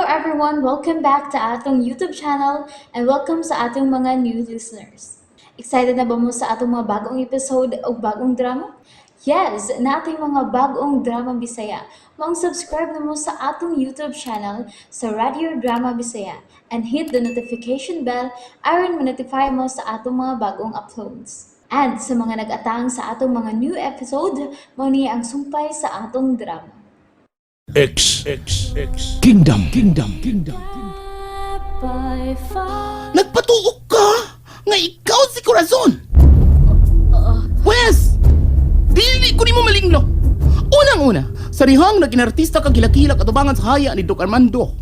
everyone! Welcome back to atong YouTube channel and welcome sa atong mga new listeners. Excited na ba mo sa atong mga bagong episode o bagong drama? Yes, na ating mga bagong drama Bisaya. Subscribe na mo sa atong YouTube channel sa Radio Drama Bisaya and hit the notification bell aron ma-notify mo sa atong mga bagong uploads. And sa mga nag-atang sa atong mga new episode, mo niya ang sumpay sa atong drama. X Kingdom. Nagpatuok ka nga ikaw si Corazon. Wes, dili ko ni mo malinglo. Unang-una, sa rihang naging artista kang kilakilak at ubangan sa haya ni Doc Armando.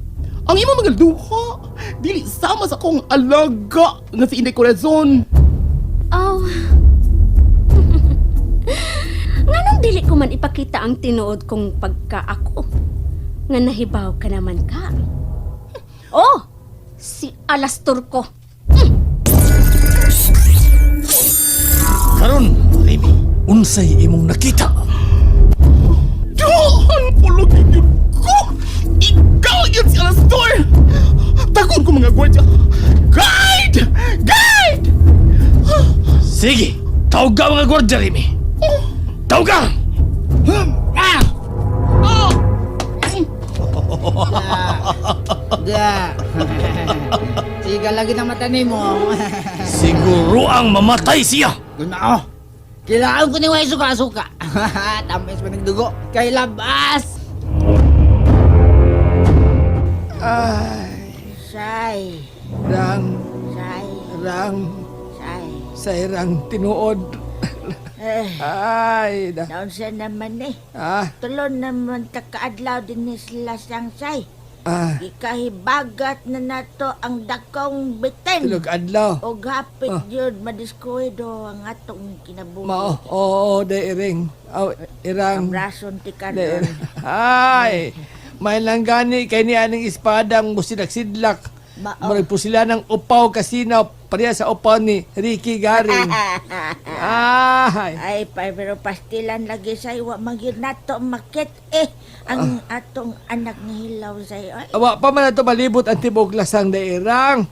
Ang imo magalduha, dili sama sa kong alaga nga si Inday Corazon. Oh. Nganong dili ko man ipakita ang tinuod kong pagka-ako? Nga nahibaw ka naman ka. Oh, si Alastor ko. Karon, Remy, unsay imong nakita? Diyan, pulugin yun ko. Ikaw yun si Alastor. Takon ko mga gwardya. Guide! Sige, tawag ka mga gwardiya, Remy. Tawag ka! Da. Siga lagi na mata ni mo. Siguro ang mamatay siya. Gunao. Kailangan ko ni Way suka-suka. Tamis pa nagdugo. Kay labas. Ay, Say. rang, Say. Say. sairang tinuod. Ay, Naon siya naman eh. Ah, Tulon naman takaadlaw din ni sila sang say. ah, Ikahibagat na nato ang dakong bitin. tulog adlaw. O hapit yun, madiskuido ang atong kinabuhi. Mao, oo, day iring. Aw, irang. Ang rason ti Day, karon. ay, may lang gani kay ni aning espadang musidlak-sidlak. Mao. Murag po sila ng upaw kasino pareha sa upaw ni Ricky Garing. Ay, Ay, pero pastilan lagi sa iwa magyud nato makit eh ang atong anak nga hilaw sa iyo. Ay, awa pa man ato malibot ang tibok lasang dairang.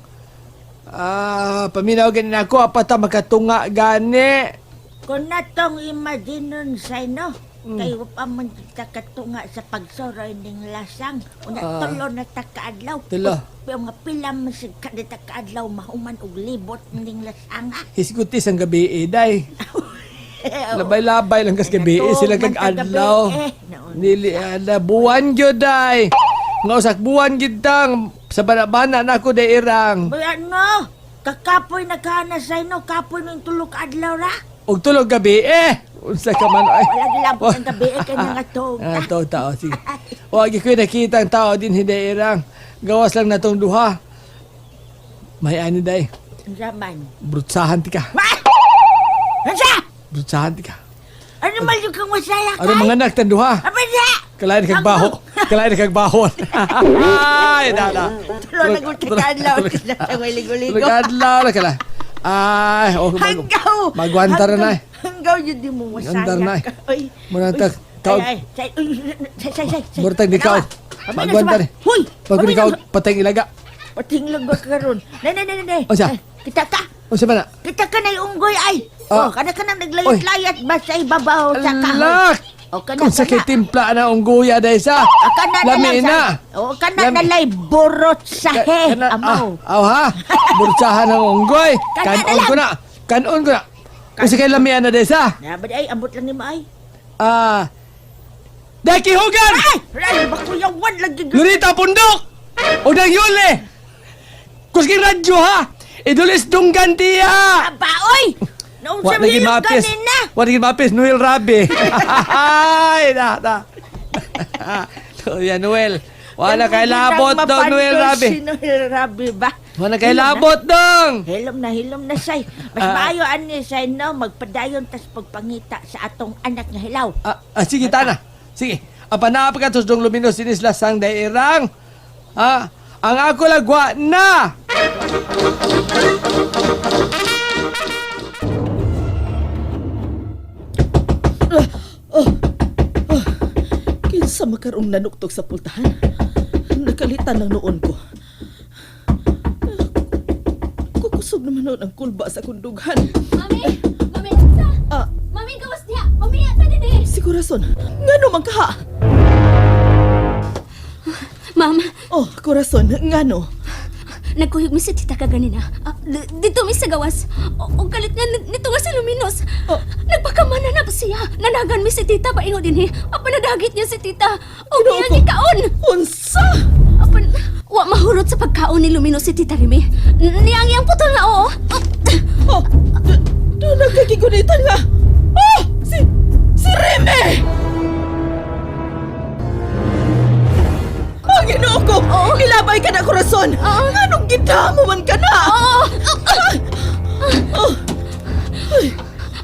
Ah, paminaw ganin ako apata makatunga gani. kung natong imaginon sa no, kay pa man kita katunga sa pagsoroy ning lasang. Una tulo na takaadlaw. Tulo. Pero nga pila man sa kada takaadlaw mahuman og libot ning lasanga. Hisgutis ang gabi day. Labay-labay lang kas gabi sila kag adlaw. Nili ada buwan gyud day. Nga usak buwan gyud tang sa bana-bana nako dairang. Bayan no, kakapoy nagkana sa no, kapoy ning tulog adlaw ra. Og tulog gabi unsa ka man ay. Wala gilabot ang gabi kanya nga to. Ah, tao sige. Wa gi ko nakita ang tao din hidairang. Gawas lang natong duha. May ani day. Zaman. Brutsahan ti ka. Asa? Brutsahan ti ka. Ano man yung kang masaya kay? Ano mga anak tan duha? Apa niya? Kalain kag baho. Kalain kag bahon. Ay, dada. Tulo nagulti ka adlaw. Sa may ligo-ligo. Tulog kala. Ay, Hanggaw. Magwantar na. Hanggaw yun di mo masaya Andar na. ka. Uy. Munantag tawag. Say. Murtag di ka. Magwantar. Huy. Pag ikaw patay ilaga. Patinglag ba karon? Nay. O siya? Kita ka. O siya ba na? Kita ka na unggoy ay. Ah. Kada ka nang naglayat-layat ba sa ibabaw sa kahoy. Alak! O kana Kung sakit timpla na ungguya dahil sa lami na. O kana Lami. nalay burot sa he. Amaw. Aw ha. Burtsahan ng unggoy. Kana Kanon lang. ko na. Kanon ko na. Kung sakit lami na dahil sa. Nabad ay ambot lang ni maay. Daki Hugan! Ay! Ray, bakuyawan lagi. Lurita Pundok! O dang yuli! Kusking radyo ha! Idulis dunggan tiya! Aba, oy! Noong Wa sa lagi milog mapis. kanina. Wa lagi mapis. Noel Rabi. Ay, da. Yan, Noel. Wala kay labot daw, Noel Rabi. Si Noel Rabi ba? Wala kay labot dong! Hilom na say. Mas maayo ani say no magpadayon tas pagpangita sa atong anak nga hilaw. Sige, tana. Sige. Apa na pa katos dong luminos sinis lasang dairang. Ang ako lagwa na! Kinsa makarong nanuktok sa pultahan? Nakalitan lang noon ko. Kukusog naman noon ang kulba sa kundughan. Mami! Mami, asa? Ah, Mami, gawas diha! Mami, asa din eh! si Corazon, ngano man kaha? Ma'am, Oh, Corazon, ngano? nagkuyog mi si tita ka ganina. Dito mi sa gawas. O kalit nga nito nga si Luminos. Oh. Nagpakamana na ba siya? Nanagan mi si tita paingo din eh. Panadagit niya si tita. O Ginoo niya ko. gikaon. Unsa? Apan, wa mahurot sa pagkaon ni Luminos si tita Rimi. Niyang putol na oo. Oh, doon nagkakigunitan nga. Oh, si Reme! Ang ginoo ko! Ilabay ka na, Corazon! Anong gidamo man ka na?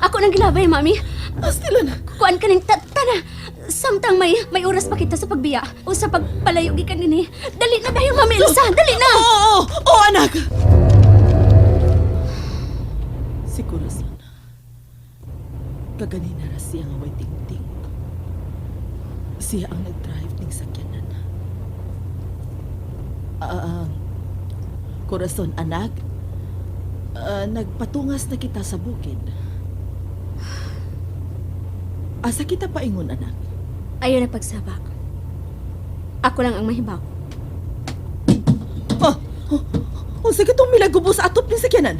Ako nang gilabay, mami. Astilan, Kuan ka ning tana. Samtang may oras pa kita sa pagbiya o sa pagpalayo gikan nini. Dali na dayon, mami Elsa. Dali na. Oo, anak! Si Corazon, kaganina ra siya nga way tingting. Siya ang nag-drive ning sakyanan. Corazon, anak, nagpatungas na kita sa bukid. Asa kita paingon, anak? Ayaw na pagsaba. Ako lang ang mahibaw. Unsa kitong milagubo sa atop ning sakyanan?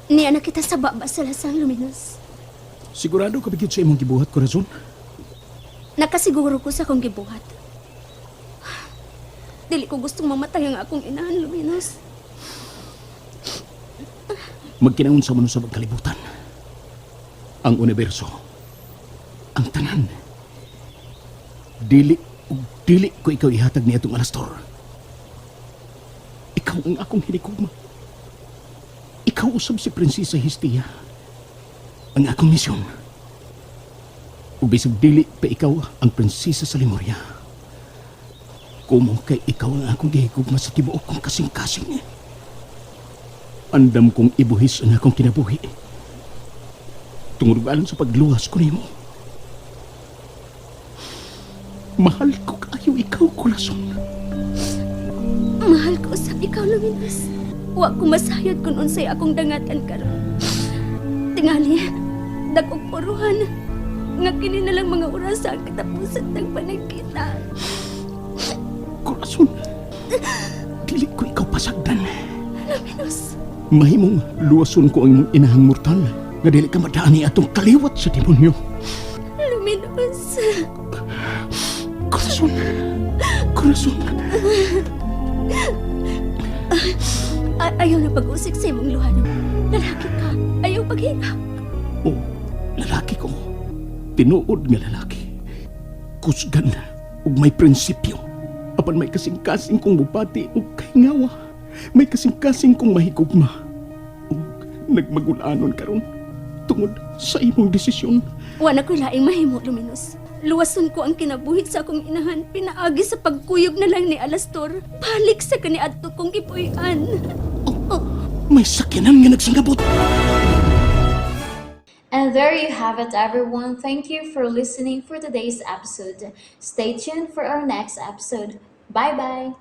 Niya na kita sa baba sa lasang Luminos. Sigurado ka bigyan sa imong gibuhat, Corazon? Nakasiguro ko sa akong gibuhat. Dili ko gustong mamatay ang akong inahan, Luminos. Magkinaon sa sa magkalibutan. Ang universo, ang tanan. Dili ko ikaw ihatag niya itong alastor. Ikaw ang akong hinikugma. Ikaw usab si Prinsesa Histia. Ang akong misyon. Ug bisag dili pa ikaw ang prinsesa sa Lemuria. Kumo kay ikaw ang akong gihigugma sa tibuok kong kasing-kasing. Andam kong ibuhis ang akong kinabuhi. Tungod alang sa pagluwas ko nimo. Mahal ko kayo ikaw, Corazon. Mahal ko sa ikaw, Luminos. Wa ko masayod kung unsay akong dangatan karon. Tingali, dagog puruhan. Nga kini na lang mga oras sa katapusan ng panagkita. Corazon, dili ko ikaw pasagdan. Luminos, Mahimong luwason ko ang imong inahang mortal nga dili ka madani atong kaliwat sa demonyo. Luminos. Corazon, Corazon. Ayaw na pag-usik sa imong luha. Lalaki ka. Ayaw paghirap. O, lalaki ko. Tinuod nga lalaki. Kusgan ug may prinsipyo. Apan may kasing-kasing kong bupati ug kahingawa. May kasing-kasing kong mahigugma. Ug nagmagulanon karon tungod sa imong desisyon. Wa na ko'y laing mahimo, Luminos. Luwason ko ang kinabuhi sa akong inahan. Pinaagi sa pagkuyog na lang ni Alastor. Balik sa kaniadto kong gipuy-an. May sakyanan nga nagsingabot. And there you have it, everyone. Thank you for listening for today's episode. Stay tuned for our next episode. Bye bye.